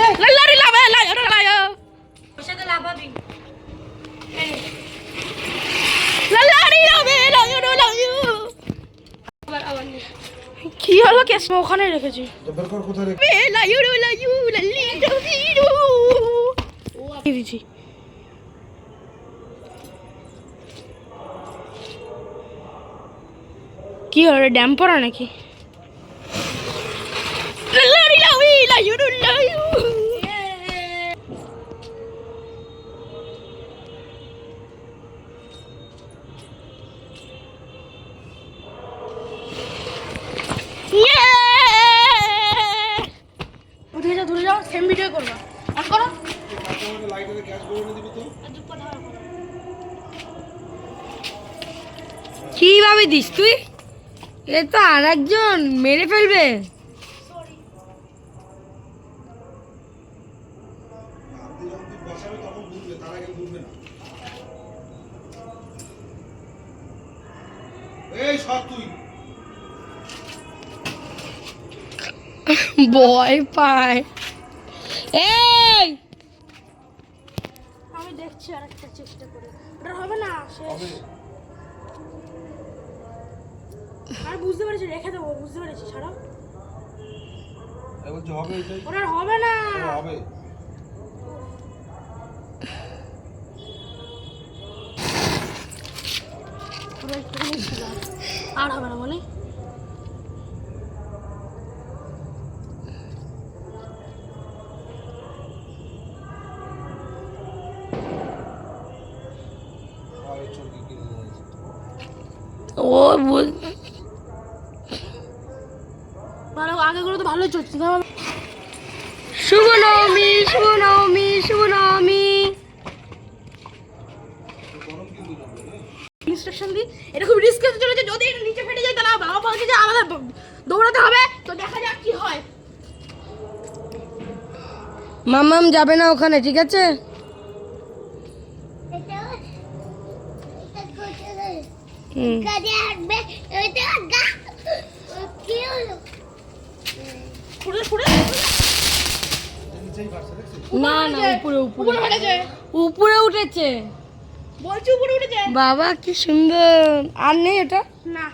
লাল্লারি লাভে লায়ো লায়ো ওর সাথে লাভাবি লাল্লারি লাভে লায়ো লায়ো আবার কি হলো কেস ওখানে রেখেছি বের কর কোথায় রেখে লায়ো লায়ো লাল্লি লাভি ও দিছি কি হলো ড্যাম পড়া নাকি লাল্লারি লাভি লায়ো লায়ো ধরে যাও সেম ভিডিও করবা অন করো লাইটারে গ্যাস ভরে দিবি তো কিভাবে দিস তুই এ তো আরেকজন মেরে ফেলবে বসাবে তখন ঘুরবে তার আগে ঘুরবে না এই সব তুই ভয় পায় এই আমি দেখছি আরেকটা চেষ্টা করে ওটা হবে না শেষ আর বুঝতে পেরেছি রেখে দেবো বুঝতে পেরেছি ছাড়া এবার যে হবে এটাই ওটা হবে না হবে ওটা একটুখানি ছিল আর হবে না মানে আর চোখে কিনে দিয়েছে ও বল ভালো আগেগুলো তো ভালোই চলছে তাহলে শুভ নবমী শুভ নবমী শুভ নবমী গরম কিন্তু জমবে রে ইনস্ট্রাকশন দিই এটা খুব রিস্ক হতে চলেছে যদি এটা নিচে ফেটে যায় তাহলে বাবা বলছে যে আমাদের দৌড়াতে হবে তো দেখা যাক কি হয় মামাম যাবে না ওখানে ঠিক আছে হুম ফুড়ে ফুড়ে নিচেই পারছে দেখছিস না না উপরে উপরে উপরে ফেটেছে উপরে উঠেছে বলছি উপরে উঠেছে বাবা কি সুন্দর আর নেই এটা না